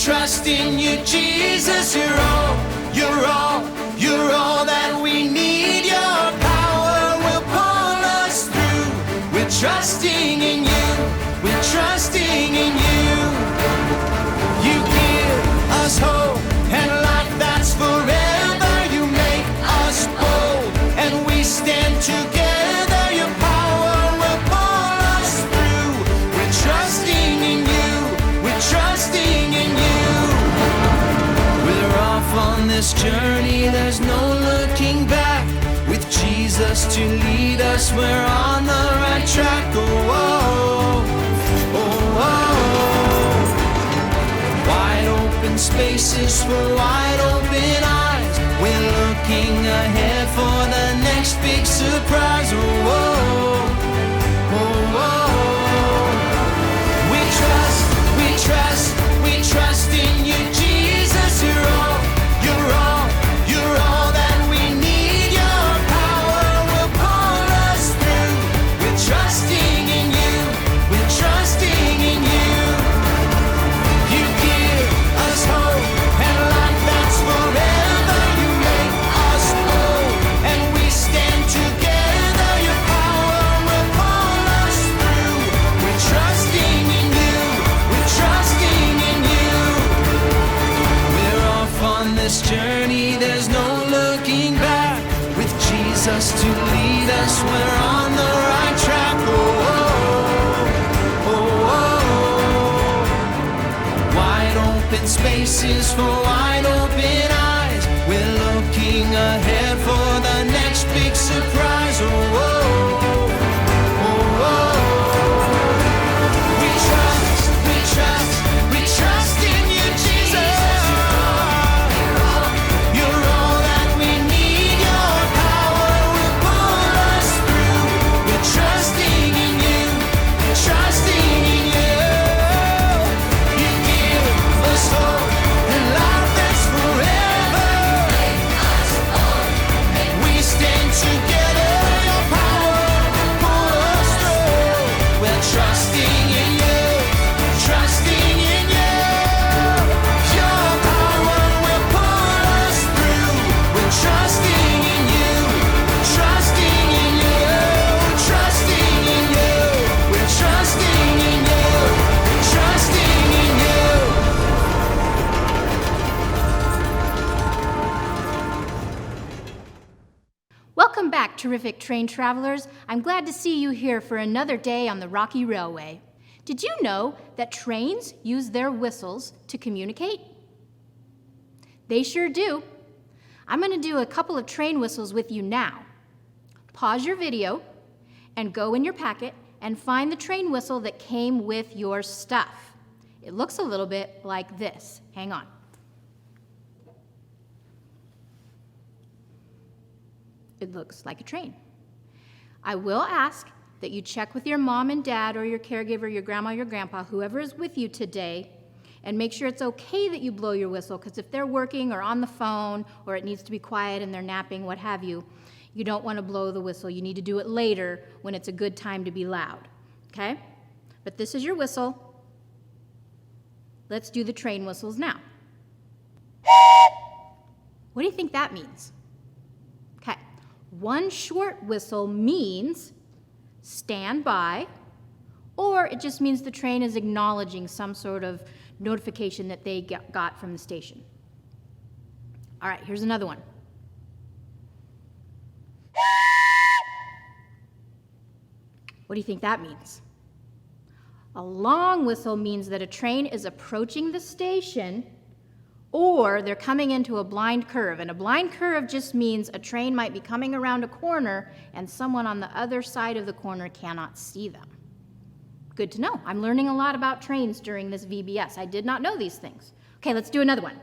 trust in you, Jesus. You're all, you're all, you're all that we need. Your power will pull us through. We're trusting in you. We're trusting in you. You give us hope and life that's forever. You make us bold and we stand together. Your power will pull us through. We're trusting in you. We're trusting in you. We're off on this journey. There's no looking back. With Jesus to lead us, we're on the right track. Oh, oh, oh, oh. Wide open spaces for wide open eyes. We're looking ahead for the next big surprise. Oh, oh, oh, oh. We trust, we trust, we trust in you, Jesus. You're all, you're all, you're all that we need. Your power will pull us through. We're trusting in you. We're trusting in you. You give us hope and life that's forever. You make us bold and we stand together. Your power will pull us through. We're trusting in you. We're trusting in you. We're off on this journey. There's no looking back. With Jesus to lead us, we're on the right track. Oh, oh, oh, oh. Wide open spaces for wide open eyes. We're looking ahead for the next big surprise. Oh, oh, oh, oh. We trust, we trust, we trust in you, Jesus. You're all that we need. Your power will pull us through. We're trusting in you. We're trusting in you. You give us hope and life that's forever. We stand together. Your power will pull us through. We're trusting in you. Trusting in you. Your power will pull us through. We're trusting in you. Trusting in you. Trusting in you. We're trusting in you. Trusting in you. Welcome back, terrific train travelers. I'm glad to see you here for another day on the Rocky Railway. Did you know that trains use their whistles to communicate? They sure do. I'm going to do a couple of train whistles with you now. Pause your video and go in your packet and find the train whistle that came with your stuff. It looks a little bit like this. Hang on. It looks like a train. I will ask that you check with your mom and dad or your caregiver, your grandma, your grandpa, whoever is with you today, and make sure it's okay that you blow your whistle, because if they're working or on the phone or it needs to be quiet and they're napping, what have you, you don't want to blow the whistle. You need to do it later when it's a good time to be loud, okay? But this is your whistle. Let's do the train whistles now. What do you think that means? Okay, one short whistle means stand by, or it just means the train is acknowledging some sort of notification that they got from the station. All right, here's another one. What do you think that means? A long whistle means that a train is approaching the station or they're coming into a blind curve. And a blind curve just means a train might be coming around a corner and someone on the other side of the corner cannot see them. Good to know. I'm learning a lot about trains during this VBS. I did not know these things. Okay, let's do another one.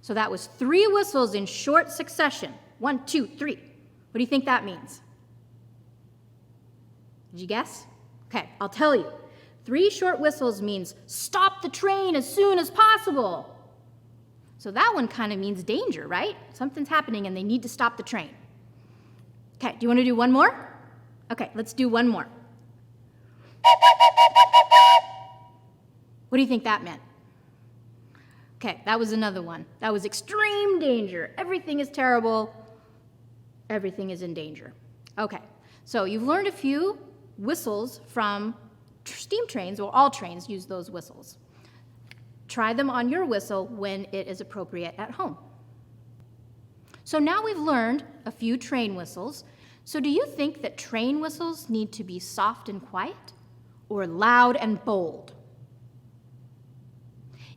So that was 3 whistles in short succession. 1, 2, 3. What do you think that means? Did you guess? Okay, I'll tell you. 3 short whistles means stop the train as soon as possible. So that one kind of means danger, right? Something's happening and they need to stop the train. Okay, do you want to do one more? Okay, let's do one more. What do you think that meant? Okay, that was another one. That was extreme danger. Everything is terrible. Everything is in danger. Okay, so you've learned a few whistles from steam trains, or all trains use those whistles. Try them on your whistle when it is appropriate at home. So now we've learned a few train whistles. So do you think that train whistles need to be soft and quiet, or loud and bold?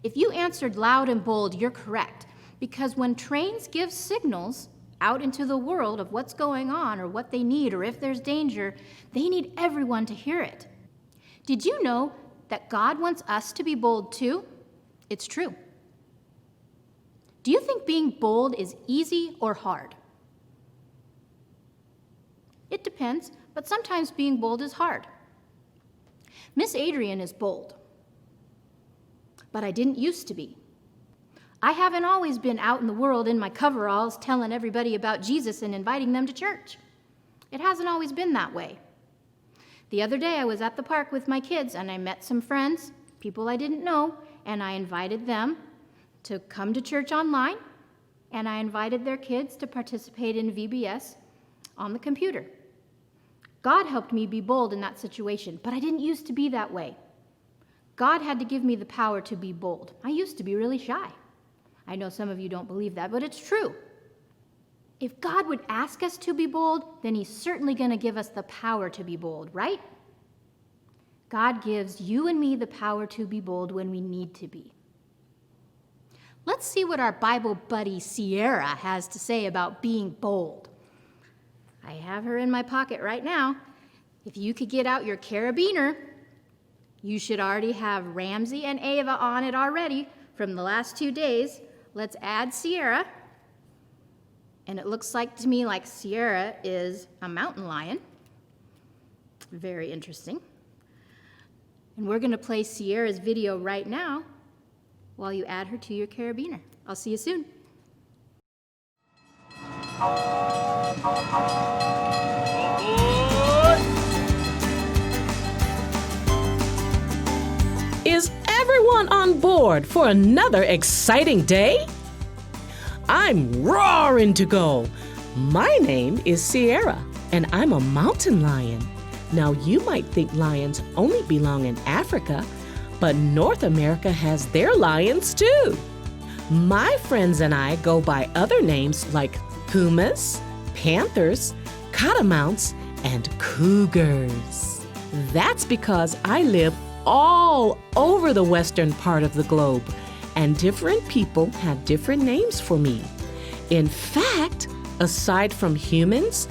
If you answered loud and bold, you're correct, because when trains give signals out into the world of what's going on or what they need or if there's danger, they need everyone to hear it. Did you know that God wants us to be bold too? It's true. Do you think being bold is easy or hard? It depends, but sometimes being bold is hard. Miss Adrienne is bold, but I didn't used to be. I haven't always been out in the world in my coveralls telling everybody about Jesus and inviting them to church. It hasn't always been that way. The other day I was at the park with my kids and I met some friends, people I didn't know, and I invited them to come to church online, and I invited their kids to participate in VBS on the computer. God helped me be bold in that situation, but I didn't used to be that way. God had to give me the power to be bold. I used to be really shy. I know some of you don't believe that, but it's true. If God would ask us to be bold, then he's certainly going to give us the power to be bold, right? God gives you and me the power to be bold when we need to be. Let's see what our Bible buddy Sierra has to say about being bold. I have her in my pocket right now. If you could get out your carabiner, you should already have Ramsey and Ava on it already from the last 2 days. Let's add Sierra. And it looks like to me like Sierra is a mountain lion. Very interesting. And we're going to play Sierra's video right now while you add her to your carabiner. I'll see you soon. Is everyone on board for another exciting day? I'm roaring to go. My name is Sierra, and I'm a mountain lion. Now, you might think lions only belong in Africa, but North America has their lions too. My friends and I go by other names like pumas, panthers, catamounts, and cougars. That's because I live all over the western part of the globe, and different people have different names for me. In fact, aside from humans,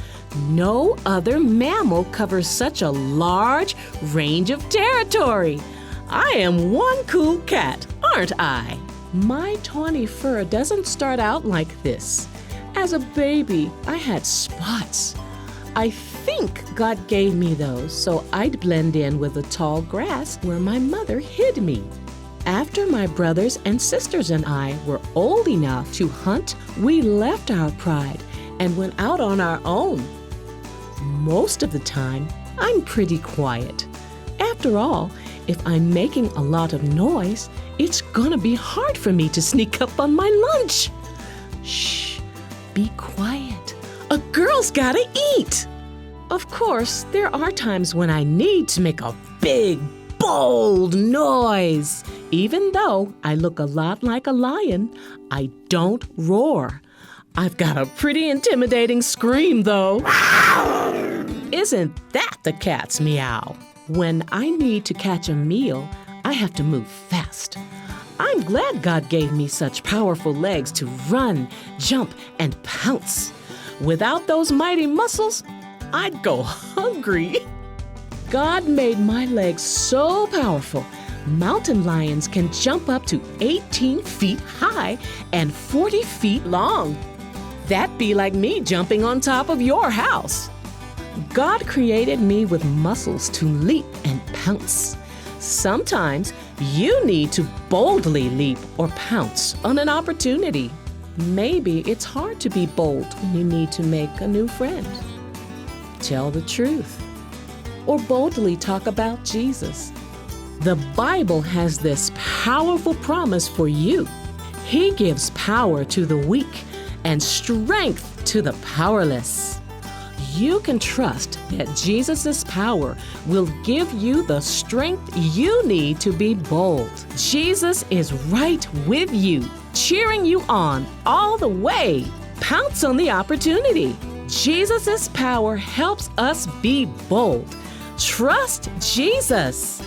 no other mammal covers such a large range of territory. I am one cool cat, aren't I? My tawny fur doesn't start out like this. As a baby, I had spots. I think God gave me those so I'd blend in with the tall grass where my mother hid me. After my brothers and sisters and I were old enough to hunt, we left our pride and went out on our own. Most of the time, I'm pretty quiet. After all, if I'm making a lot of noise, it's gonna be hard for me to sneak up on my lunch. Shh, be quiet. A girl's gotta eat. Of course, there are times when I need to make a big, bold noise. Even though I look a lot like a lion, I don't roar. I've got a pretty intimidating scream, though. Isn't that the cat's meow? When I need to catch a meal, I have to move fast. I'm glad God gave me such powerful legs to run, jump, and pounce. Without those mighty muscles, I'd go hungry. God made my legs so powerful, mountain lions can jump up to 18 feet high and 40 feet long. That'd be like me jumping on top of your house. God created me with muscles to leap and pounce. Sometimes you need to boldly leap or pounce on an opportunity. Maybe it's hard to be bold when you need to make a new friend. Tell the truth. or boldly talk about Jesus. The Bible has this powerful promise for you. He gives power to the weak and strength to the powerless. You can trust that Jesus' power will give you the strength you need to be bold. Jesus is right with you, cheering you on all the way. Pounce on the opportunity. Jesus' power helps us be bold. Trust Jesus.